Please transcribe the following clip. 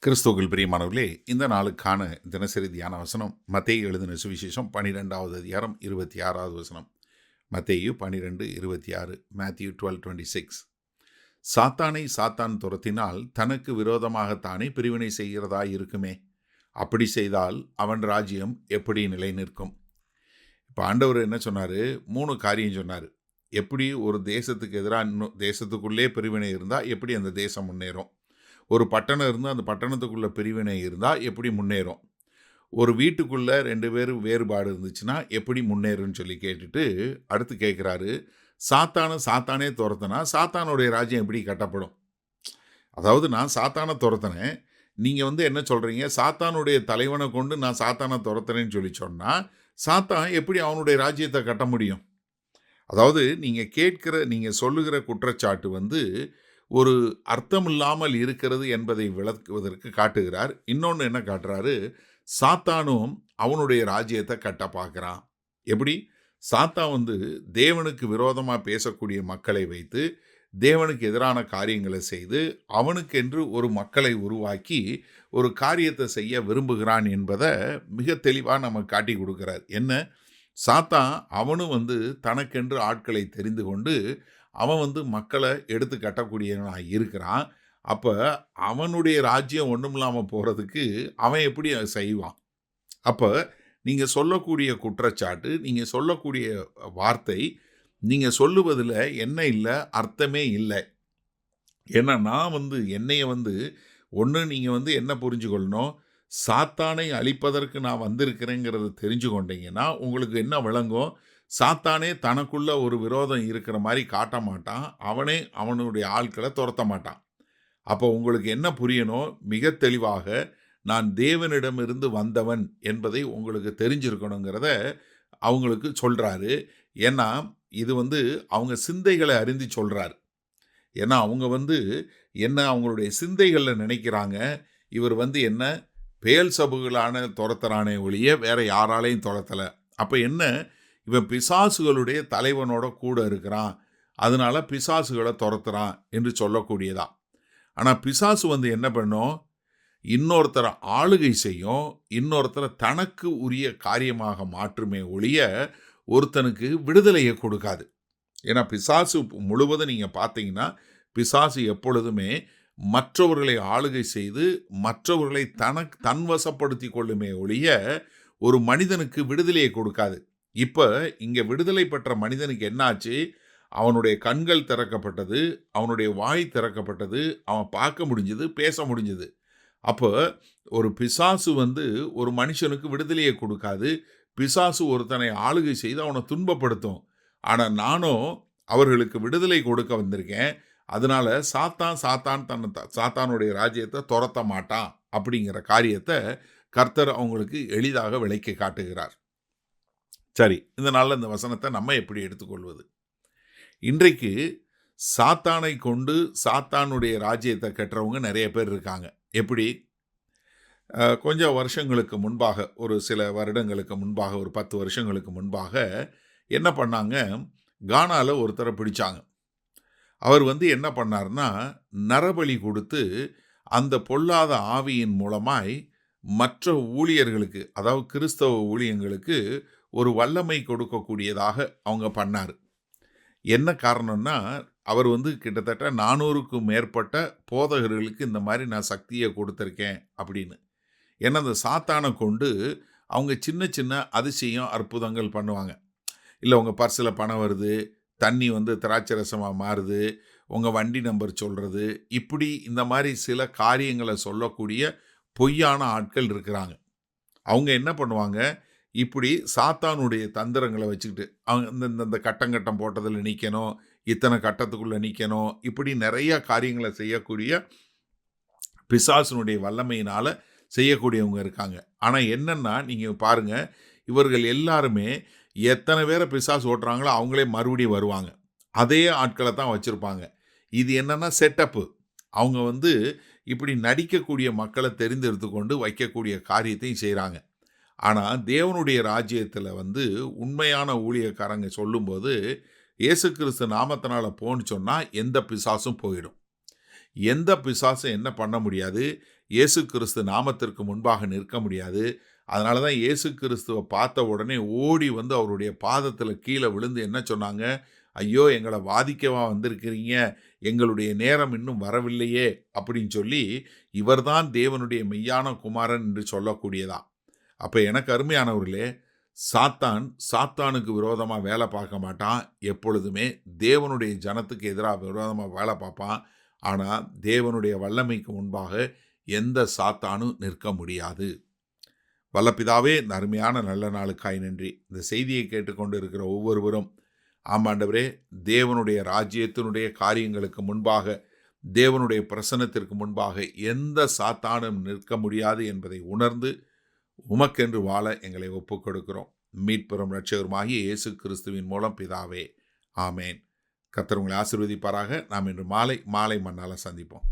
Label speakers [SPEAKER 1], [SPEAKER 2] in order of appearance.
[SPEAKER 1] கிறிஸ்துவுக்குள் பிரியமானவர்களே, இந்த நாளுக்கான தினசரி தியான வசனம் மத்தேயு எழுதின சுவிசேஷம் 12வது அதிகாரம் 26வது வசனம். மத்தேயு 12:26, மேத்யூ 12:26. சாத்தானை சாத்தான் துரத்தினால் தனக்கு விரோதமாகத்தானே பிரிவினை செய்கிறதாய் இருக்குமே. அப்படி செய்தால் அவன் ராஜ்யம் எப்படி நிலை நிற்கும்? இப்போ ஆண்டவர் என்ன சொன்னார்? 3 காரியம் சொன்னார். எப்படி ஒரு தேசத்துக்கு எதிராக இன்னும் தேசத்துக்குள்ளே பிரிவினை இருந்தால் எப்படி அந்த தேசம் முன்னேறும்? ஒரு பட்டணம் இருந்தால் அந்த பட்டணத்துக்குள்ள பிரிவினை இருந்தால் எப்படி முன்னேறும்? ஒரு வீட்டுக்குள்ளே 2 பேர் வேறுபாடு இருந்துச்சுன்னா எப்படி முன்னேறும்னு சொல்லி கேட்டுட்டு அடுத்து கேட்குறாரு, சாத்தானே துரத்துனா சாத்தானுடைய ராஜ்யம் எப்படி கட்டப்படும்? அதாவது நான் சாத்தானை துரத்தினேன், நீங்கள் என்ன சொல்கிறீங்க, சாத்தானுடைய தலைவனை கொண்டு நான் சாத்தானை துரத்துறேன்னு சொல்லி சொன்னால் சாத்தான் எப்படி அவனுடைய ராஜ்யத்தை கட்ட முடியும்? அதாவது நீங்கள் சொல்லுகிற குற்றச்சாட்டு ஒரு அர்த்தமில்லாமல் இருக்கிறது என்பதை விளக்குவதற்கு காட்டுகிறார். இன்னொன்று என்ன காட்டுறாரு? சாத்தானும் அவனுடைய ராஜ்யத்தை கட்ட பார்க்குறான். எப்படி? சாத்தான் தேவனுக்கு விரோதமாக பேசக்கூடிய மக்களை வைத்து தேவனுக்கு எதிரான காரியங்களை செய்து அவனுக்கென்று ஒரு மக்களை உருவாக்கி ஒரு காரியத்தை செய்ய விரும்புகிறான் என்பதை மிக தெளிவாக நமக்கு காட்டி கொடுக்கிறார். என்ன? சாத்தான் அவனும் தனக்கென்று ஆட்களை தெரிந்து கொண்டு அவன் மக்களை எடுத்து கட்டக்கூடியவனாக இருக்கிறான். அப்போ அவனுடைய ராஜ்யம் ஒன்றும் இல்லாமல் போகிறதுக்கு அவன் எப்படி செய்வான்? அப்போ நீங்கள் சொல்லக்கூடிய குற்றச்சாட்டு, நீங்கள் சொல்லக்கூடிய வார்த்தை, நீங்கள் சொல்லுவதில் என்ன இல்லை, அர்த்தமே இல்லை. ஏன்னா நான் என்னைய ஒன்று நீங்கள் என்ன புரிஞ்சுக்கொள்ளணும், சாத்தானை அழிப்பதற்கு நான் வந்திருக்கிறேங்கிறத தெரிஞ்சு கொண்டீங்கன்னா உங்களுக்கு என்ன விளங்கும்? சாத்தானே தனக்குள்ள ஒரு விரோதம் இருக்கிற மாதிரி காட்ட மாட்டான், அவனே அவனுடைய ஆட்களை துரத்த மாட்டான். அப்போ உங்களுக்கு என்ன புரியணும்? மிக தெளிவாக நான் தேவனிடமிருந்து வந்தவன் என்பதை உங்களுக்கு தெரிஞ்சிருக்கணுங்கிறத அவங்களுக்கு சொல்கிறாரு. ஏன்னா இது அவங்க சிந்தைகளை அறிந்து சொல்கிறார். ஏன்னா அவங்க என்ன அவங்களுடைய சிந்தைகளில் நினைக்கிறாங்க, இவர் என்ன பேல்சபுகளான துரத்துறானே ஒழிய வேற யாராலையும் துரத்தலை. அப்போ என்ன, இவன் பிசாசுகளுடைய தலைவனோட கூட இருக்கிறான், அதனால பிசாசுகளை துரத்துறான் என்று சொல்லக்கூடியதா. ஆனால் பிசாசு என்ன பண்ணும்? இன்னொருத்தரை ஆளுகை செய்யும், இன்னொருத்தரை தனக்கு உரிய காரியமாக மாற்றுமே ஒழிய ஒருத்தனுக்கு விடுதலையை கொடுக்காது. ஏன்னா பிசாசு முழுவதும் நீங்கள் பார்த்தீங்கன்னா பிசாசு எப்பொழுதுமே மற்றவர்களை ஆளுகை செய்து மற்றவர்களை தன்வசப்படுத்தி கொள்ளுமே ஒழிய ஒரு மனிதனுக்கு விடுதலையை கொடுக்காது. இப்போ இங்கே விடுதலை பெற்ற மனிதனுக்கு என்னாச்சு? அவனுடைய கண்கள் திறக்கப்பட்டது, அவனுடைய வாய் திறக்கப்பட்டது, அவன் பார்க்க முடிஞ்சது, பேச முடிஞ்சது. அப்போ ஒரு பிசாசு ஒரு மனுஷனுக்கு விடுதலையை கொடுக்காது. பிசாசு ஒருத்தனை ஆளுகை செய்து அவனை துன்பப்படுத்தும். ஆனால் நானும் அவர்களுக்கு விடுதலை கொடுக்க வந்திருக்கேன். அதனால சாத்தானுடைய ராஜ்யத்தை துரத்த மாட்டான் அப்படிங்கிற காரியத்தை கர்த்தர் அவங்களுக்கு எளிதாக விளக்கி காட்டுகிறார். சரி, இந்த நாளில் இந்த வசனத்தை நம்ம எப்படி எடுத்துக்கொள்வது? இன்றைக்கு சாத்தானை கொண்டு சாத்தானுடைய ராஜ்யத்தை கட்டுறவங்க நிறைய பேர் இருக்காங்க. எப்படி? கொஞ்சம் வருஷங்களுக்கு முன்பாக, ஒரு சில வருடங்களுக்கு முன்பாக, ஒரு 10 வருஷங்களுக்கு முன்பாக என்ன பண்ணாங்க, கானாவில் ஒருத்தரை பிடிச்சாங்க. அவர் என்ன பண்ணார்னா, நரபலி கொடுத்து அந்த பொல்லாத ஆவியின் மூலமாய் மற்ற ஊழியர்களுக்கு, அதாவது கிறிஸ்தவ ஊழியங்களுக்கு ஒரு வல்லமை கொடுக்கக்கூடியதாக அவங்க பண்ணார். என்ன காரணம்னா, அவர் கிட்டத்தட்ட 400க்கும் மேற்பட்ட போதகர்களுக்கு இந்த மாதிரி நான் சக்தியை கொடுத்துருக்கேன் அப்படின்னு. ஏன்னா அந்த சாத்தானை கொண்டு அவங்க சின்ன சின்ன அதிசயம் அற்புதங்கள் பண்ணுவாங்க. இல்லை, உங்கள் பர்ஸில் பணம் வருது, தண்ணி திராட்சை ரசமாக மாறுது, உங்கள் வண்டி நம்பர் சொல்கிறது, இப்படி இந்த மாதிரி சில காரியங்களை சொல்லக்கூடிய பொய்யான ஆட்கள் இருக்கிறாங்க. அவங்க என்ன பண்ணுவாங்க, இப்படி சாத்தானுடைய தந்திரங்களை வச்சுக்கிட்டு அவங்க இந்த கட்டம் போட்டதில் நிற்கணும், இத்தனை கட்டத்துக்குள்ளே நிற்கணும், இப்படி நிறைய காரியங்களை செய்யக்கூடிய பிசாசுனுடைய வல்லமையினால் செய்யக்கூடியவங்க இருக்காங்க. ஆனால் என்னென்னா, நீங்கள் பாருங்கள், இவர்கள் எல்லாருமே எத்தனை பேரை பிசாசு ஓட்டுறாங்களோ அவங்களே மறுபடியும் வருவாங்க. அதே ஆட்களை தான் வச்சுருப்பாங்க. இது என்னென்னா செட்டப்பு. அவங்க இப்படி நடிக்கக்கூடிய மக்களை தெரிந்தெடுத்து கொண்டு வைக்கக்கூடிய காரியத்தையும் செய்கிறாங்க. ஆனால் தேவனுடைய ராஜ்யத்தில் உண்மையான ஊழியக்காரங்க சொல்லும்போது இயேசு கிறிஸ்து நாமத்தினால போன்னு சொன்னால் எந்த பிசாசும் போயிடும். எந்த பிசாசும் என்ன பண்ண முடியாது, இயேசு கிறிஸ்து நாமத்திற்கு முன்பாக நிற்க முடியாது. அதனால தான் இயேசு கிறிஸ்துவை பார்த்த உடனே ஓடி வந்து அவருடைய பாதத்தில் கீழே விழுந்து என்ன சொன்னாங்க? ஐயோ, எங்களை வாதிக்கவா வந்திருக்கிறீங்க? எங்களுடைய நேரம் இன்னும் வரவில்லையே அப்படின்னு சொல்லி, இவர்தான் தேவனுடைய மெய்யான குமாரன் என்று சொல்லக்கூடியதா. அப்போ எனக்கு அருமையானவர்களே, சாத்தானுக்கு விரோதமாக வேலை பார்க்க மாட்டான். எப்பொழுதுமே தேவனுடைய ஜனத்துக்கு எதிராக விரோதமாக வேலை பார்ப்பான். ஆனால் தேவனுடைய வல்லமைக்கு முன்பாக எந்த சாத்தானும் நிற்க முடியாது. வல்லபிதாவே, இந்த அருமையான நல்ல நாளுக்காய் நன்றி. இந்த செய்தியை கேட்டுக்கொண்டு இருக்கிற ஒவ்வொருவரும், ஆமாண்டவரே, தேவனுடைய ராஜ்யத்தினுடைய காரியங்களுக்கு முன்பாக, தேவனுடைய பிரசன்னத்திற்கு முன்பாக எந்த சாத்தானும் நிற்க முடியாது என்பதை உணர்ந்து உமக்கென்று வாழ எங்களை ஒப்புக் கொடுக்கிறோம். மீட்பெறும் இரட்சகருமாகிய இயேசு கிறிஸ்துவின் மூலம் பிதாவே, ஆமேன். கர்த்தர் உங்களை ஆசீர்வதிப்பாராக. நாம் இன்று மாலை மன்னால சந்திப்போம்.